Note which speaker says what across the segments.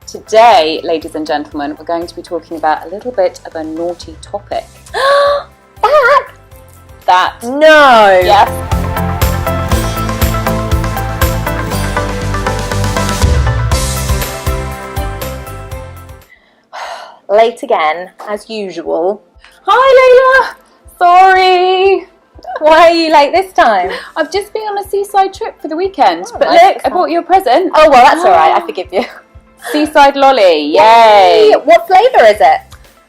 Speaker 1: Today, ladies and gentlemen, we're going to be talking about a little bit of a naughty topic. That?
Speaker 2: No!
Speaker 1: Yes.
Speaker 2: Late again, as usual.
Speaker 1: Hi, Layla! Sorry!
Speaker 2: Why are you late this time?
Speaker 1: I've just been on a seaside trip for the weekend.
Speaker 2: Oh,
Speaker 1: but
Speaker 2: nice.
Speaker 1: look, I bought you a present.
Speaker 2: Oh, well, that's alright, I forgive you.
Speaker 1: Seaside lolly, yay!
Speaker 2: What flavour is it?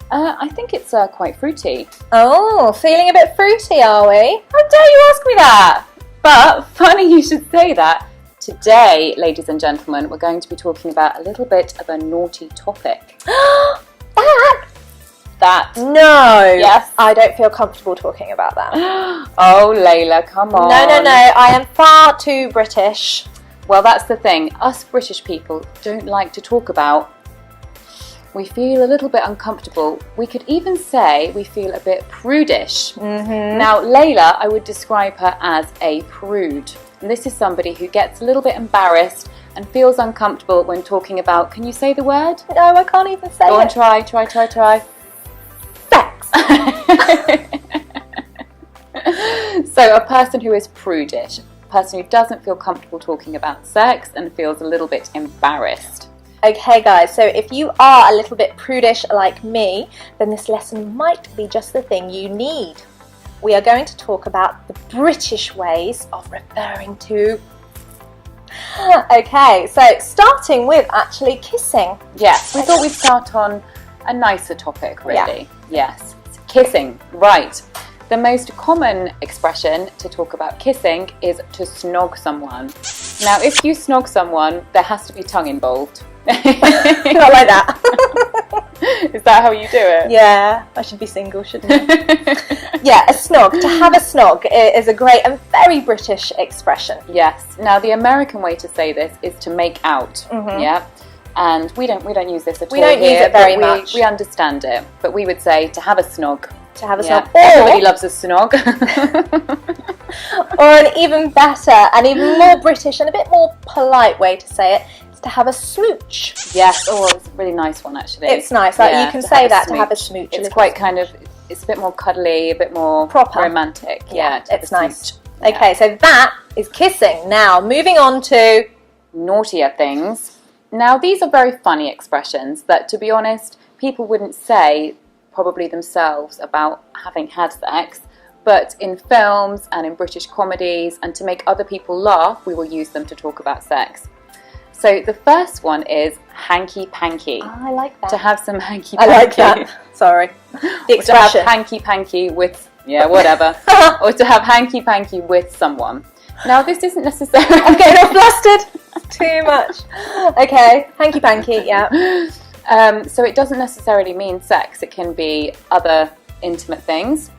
Speaker 1: I think it's quite fruity.
Speaker 2: Oh, feeling a bit fruity, are we?
Speaker 1: How dare you ask me that? But funny you should say that. Today, ladies and gentlemen, we're going to be talking about a little bit of a naughty topic. That?
Speaker 2: No.
Speaker 1: Yes.
Speaker 2: I don't feel comfortable talking about that.
Speaker 1: Oh, Layla, come on.
Speaker 2: No. I am far too British.
Speaker 1: Well, that's the thing. Us British people don't like to talk about. We feel a little bit uncomfortable. We could even say we feel a bit prudish.
Speaker 2: Mm-hmm.
Speaker 1: Now, Layla, I would describe her as a prude. And this is somebody who gets a little bit embarrassed and feels uncomfortable when talking about, can you say the word?
Speaker 2: No, I can't even say it.
Speaker 1: Go on, try.
Speaker 2: Sex.
Speaker 1: So a person who is prudish, a person who doesn't feel comfortable talking about sex and feels a little bit embarrassed.
Speaker 2: Okay guys, so if you are a little bit prudish like me, then this lesson might be just the thing you need. We are going to talk about the British ways of referring to... Okay, so starting with actually kissing.
Speaker 1: Yes, we thought we'd start on a nicer topic, really.
Speaker 2: Yeah.
Speaker 1: Yes, kissing, right. The most common expression to talk about kissing is to snog someone. Now, if you snog someone, there has to be tongue involved.
Speaker 2: Not like that.
Speaker 1: Is that how you do it?
Speaker 2: Yeah, I should be single, shouldn't I? Yeah, a snog. To have a snog is a great and very British expression.
Speaker 1: Yes. Now, the American way to say this is to make out.
Speaker 2: Mm-hmm.
Speaker 1: Yeah. And we don't use this at all.
Speaker 2: We don't use it very much.
Speaker 1: We understand it, but we would say to have a snog.
Speaker 2: To have a
Speaker 1: Yeah.
Speaker 2: snog.
Speaker 1: Everybody loves a snog.
Speaker 2: Or an even better and even more British and a bit more polite way to say it is to have a smooch.
Speaker 1: Yes. Oh, it's a really nice one actually.
Speaker 2: It's nice. Like you can say that to have a smooch.
Speaker 1: It's quite kind of. It's a bit more cuddly, a bit more
Speaker 2: proper,
Speaker 1: romantic. Yeah,
Speaker 2: it's nice.
Speaker 1: Yeah.
Speaker 2: Okay, so that is kissing. Now, moving on to
Speaker 1: naughtier things. Now, these are very funny expressions that, to be honest, people wouldn't say probably themselves about having had sex, but in films and in British comedies and to make other people laugh, we will use them to talk about sex. So the first one is hanky-panky.
Speaker 2: Oh, I like that.
Speaker 1: To have some hanky-panky.
Speaker 2: I like that. Sorry. The expression.
Speaker 1: To have hanky-panky with, whatever. Or to have hanky-panky with someone. Now, this isn't necessarily...
Speaker 2: I'm getting all flustered. Too much. Okay, hanky-panky, yeah.
Speaker 1: So it doesn't necessarily mean sex. It can be other intimate things,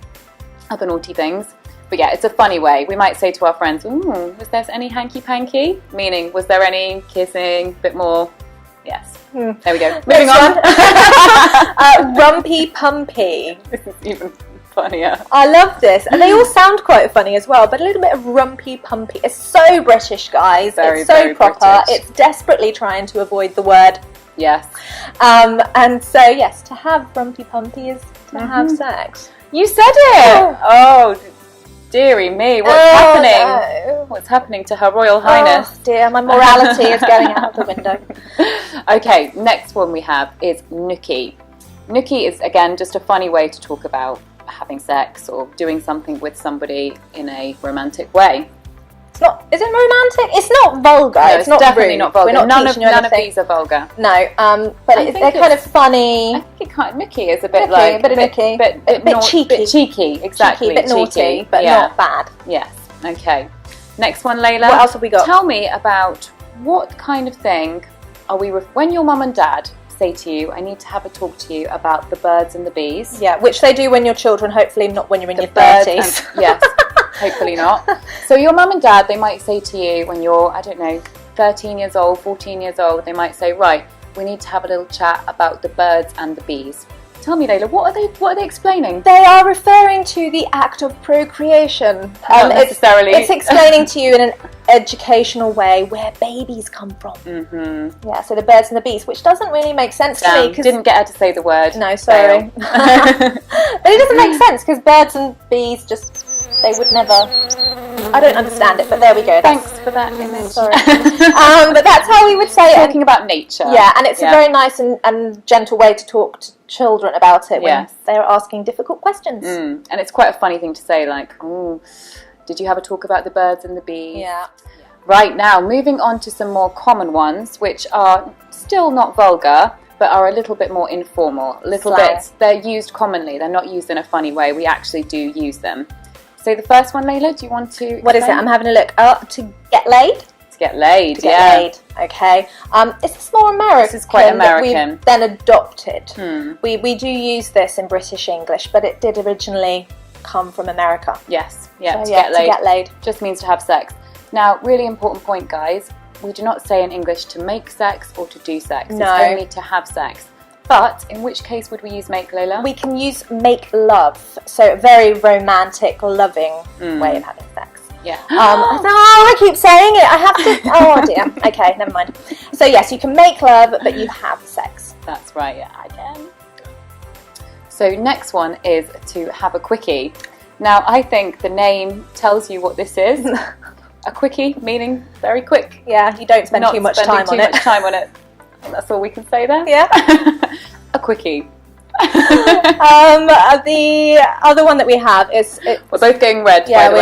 Speaker 1: other naughty things. But yeah, it's a funny way. We might say to our friends, ooh, was there any hanky-panky? Meaning, was there any kissing, a bit more? Yes. There we go. Moving on.
Speaker 2: Rumpy-pumpy.
Speaker 1: This is even funnier.
Speaker 2: I love this. And they all sound quite funny as well, but a little bit of rumpy-pumpy. It's so British, guys.
Speaker 1: Very,
Speaker 2: it's so
Speaker 1: very
Speaker 2: proper.
Speaker 1: British.
Speaker 2: It's desperately trying to avoid the word.
Speaker 1: Yes.
Speaker 2: And so, yes, to have rumpy-pumpy is to have sex.
Speaker 1: You said it! Oh, dearie me, what's happening?
Speaker 2: No.
Speaker 1: What's happening to Her Royal Highness?
Speaker 2: Oh dear, my morality is going out the window.
Speaker 1: Okay, next one we have is nookie. Nookie is, again, just a funny way to talk about having sex or doing something with somebody in a romantic way.
Speaker 2: It's not. Is it romantic? It's not vulgar.
Speaker 1: No,
Speaker 2: it's not
Speaker 1: definitely
Speaker 2: rude.
Speaker 1: not vulgar.
Speaker 2: We're not
Speaker 1: None of
Speaker 2: anything.
Speaker 1: these are vulgar.
Speaker 2: No, but they're kind of funny.
Speaker 1: I think it kind of nookie is a bit
Speaker 2: Nookie,
Speaker 1: like
Speaker 2: a bit of nookie.
Speaker 1: bit
Speaker 2: cheeky.
Speaker 1: Bit cheeky, exactly.
Speaker 2: Cheeky, a bit naughty, but not bad.
Speaker 1: Yes. Okay. Next one, Layla.
Speaker 2: What else have we got?
Speaker 1: Tell me about what kind of thing are we when your mum and dad say to you, I need to have a talk to you about the birds and the bees.
Speaker 2: Yeah, which they do when you're children, hopefully not when you're in your
Speaker 1: birds
Speaker 2: 30s.
Speaker 1: and, yes, hopefully not. So your mum and dad, they might say to you when you're, I don't know, 13 years old, 14 years old, they might say, right, we need to have a little chat about the birds and the bees. Tell me, Layla, what are they explaining?
Speaker 2: They are referring to the act of procreation.
Speaker 1: Not necessarily.
Speaker 2: It's explaining to you in an educational way where babies come from.
Speaker 1: Mm-hmm.
Speaker 2: Yeah, so the birds and the bees, which doesn't really make sense to me.
Speaker 1: Didn't get her to say the word.
Speaker 2: No, sorry. But it doesn't make sense because birds and bees they would never. I don't understand it, but there we go.
Speaker 1: Thanks for that image.
Speaker 2: Sorry. But that's how we would say it.
Speaker 1: Talking about nature.
Speaker 2: Yeah, and it's a very nice and gentle way to talk to children about it when they're asking difficult questions.
Speaker 1: And it's quite a funny thing to say, like, "Oh, did you have a talk about the birds and the bees?"
Speaker 2: Yeah.
Speaker 1: Right, now, moving on to some more common ones, which are still not vulgar, but are a little bit more informal. They're used commonly. They're not used in a funny way. We actually do use them. So the first one, Layla, do you want to explain?
Speaker 2: What is it? I'm having a look. To get laid?
Speaker 1: To get laid,
Speaker 2: to get laid. Okay. Is this more American?
Speaker 1: This is quite American.
Speaker 2: We've then adopted. We do use this in British English, but it did originally come from America.
Speaker 1: Yes.
Speaker 2: So, to get laid.
Speaker 1: Just means to have sex. Now, really important point, guys. We do not say in English to make sex or to do sex.
Speaker 2: No.
Speaker 1: It's only to have sex. But in which case would we use make, Layla?
Speaker 2: We can use make love. So a very romantic, loving way of having sex.
Speaker 1: Yeah.
Speaker 2: I keep saying it. I have to. Oh dear. Okay, never mind. So yes, you can make love, but you have sex.
Speaker 1: That's right. Yeah, I can. So next one is to have a quickie. Now I think the name tells you what this is. A quickie meaning very quick.
Speaker 2: Yeah, you don't spend too much time on it.
Speaker 1: And that's all we can say there.
Speaker 2: Yeah.
Speaker 1: A quickie.
Speaker 2: The other one that we have is...
Speaker 1: We're both getting red,
Speaker 2: yeah,
Speaker 1: by the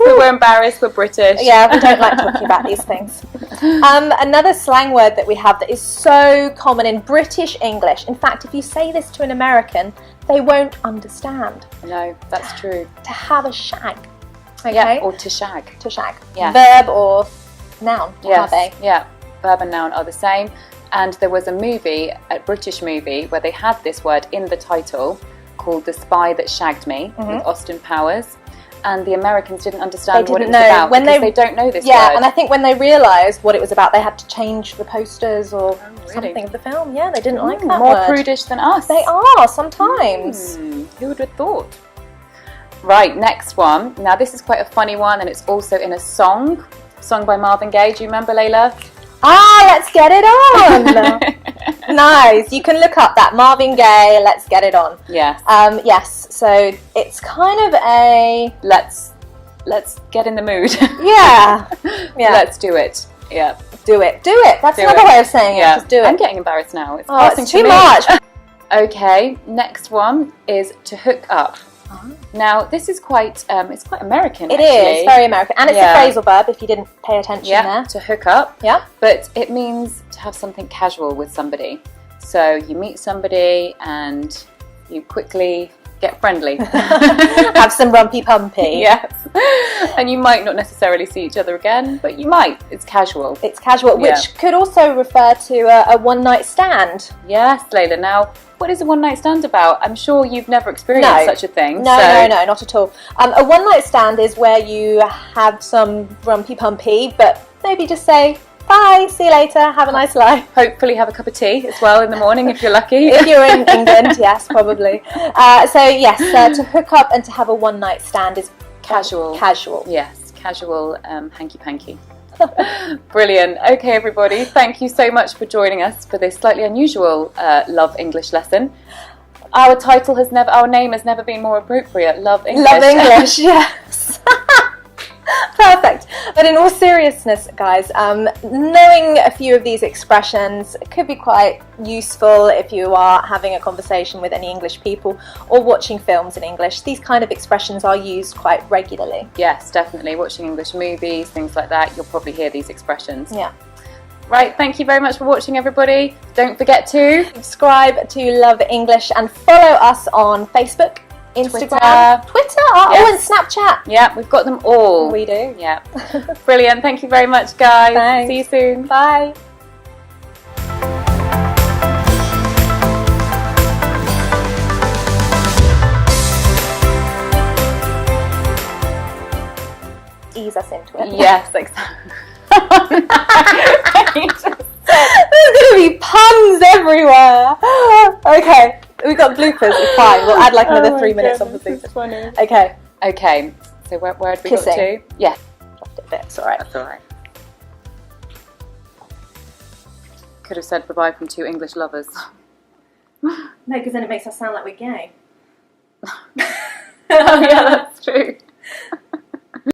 Speaker 1: way. We're embarrassed, we're British.
Speaker 2: Yeah, we don't like talking about these things. Another slang word that we have that is so common in British English. In fact, if you say this to an American, they won't understand.
Speaker 1: No, that's true.
Speaker 2: To have a shag. Okay?
Speaker 1: Yeah, or to shag.
Speaker 2: To shag.
Speaker 1: Yeah.
Speaker 2: Verb or noun.
Speaker 1: Yes.
Speaker 2: Have a.
Speaker 1: Yeah, verb and noun are the same. And there was a British movie, where they had this word in the title called The Spy That Shagged Me with Austin Powers. And the Americans didn't understand what it was about because they don't know this word.
Speaker 2: Yeah, and I think when they realised what it was about, they had to change the posters or something of the film. Yeah, they didn't like that
Speaker 1: more
Speaker 2: word.
Speaker 1: prudish than us.
Speaker 2: They are, sometimes.
Speaker 1: Who would have thought? Right, next one. Now this is quite a funny one, and it's also in a song by Marvin Gaye. Do you remember, Layla?
Speaker 2: Let's get it on. Nice. You can look up that Marvin Gaye, Let's Get It On.
Speaker 1: Yes.
Speaker 2: Yes. So it's kind of a
Speaker 1: let's get in the mood.
Speaker 2: Yeah.
Speaker 1: Let's do it. Yeah.
Speaker 2: Do it. That's another way of saying it. Just do it.
Speaker 1: I'm getting embarrassed now. It's
Speaker 2: too much.
Speaker 1: Okay. Next one is to hook up. Now this is quite American.
Speaker 2: It is very American, and it's a phrasal verb if you didn't pay attention there.
Speaker 1: To hook up.
Speaker 2: Yeah.
Speaker 1: But it means to have something casual with somebody. So you meet somebody and you quickly get friendly.
Speaker 2: Have some rumpy pumpy.
Speaker 1: Yes. And you might not necessarily see each other again, but you might. It's casual.
Speaker 2: It's casual, which could also refer to a one-night stand.
Speaker 1: Yes, Layla. Now, what is a one-night stand about? I'm sure you've never experienced such a thing.
Speaker 2: No, not at all. A one-night stand is where you have some rumpy pumpy, but maybe just say, bye, see you later, have a nice life.
Speaker 1: Hopefully have a cup of tea as well in the morning if you're lucky.
Speaker 2: If you're in England, yes, probably. To hook up and to have a one-night stand is
Speaker 1: casual.
Speaker 2: Casual.
Speaker 1: Yes, casual hanky-panky. Brilliant. Okay, everybody, thank you so much for joining us for this slightly unusual Love English lesson. Our name has never been more appropriate. Love English.
Speaker 2: Love English, yes. Perfect. But in all seriousness, guys, knowing a few of these expressions could be quite useful if you are having a conversation with any English people or watching films in English. These kind of expressions are used quite regularly.
Speaker 1: Yes, definitely. Watching English movies, things like that, you'll probably hear these expressions.
Speaker 2: Yeah.
Speaker 1: Right, thank you very much for watching, everybody. Don't forget to
Speaker 2: subscribe to Love English and follow us on Facebook, Instagram, Twitter, and Snapchat.
Speaker 1: Yeah, we've got them all.
Speaker 2: We do.
Speaker 1: Yeah. Brilliant. Thank you very much, guys.
Speaker 2: Thanks.
Speaker 1: See you soon.
Speaker 2: Bye. Ease us into it.
Speaker 1: Yes, exactly.
Speaker 2: There's going to be puns everywhere. Okay. we've got bloopers. It's fine. We'll add like another 3 minutes on the
Speaker 1: This is
Speaker 2: bloopers.
Speaker 1: funny.
Speaker 2: Okay.
Speaker 1: Okay, so where had we
Speaker 2: Kissing.
Speaker 1: got to? Yeah,
Speaker 2: Left it a bit. It's alright.
Speaker 1: that's alright. Could have said goodbye from two English lovers.
Speaker 2: No, because then it makes us sound like we're gay.
Speaker 1: Oh yeah, that's true.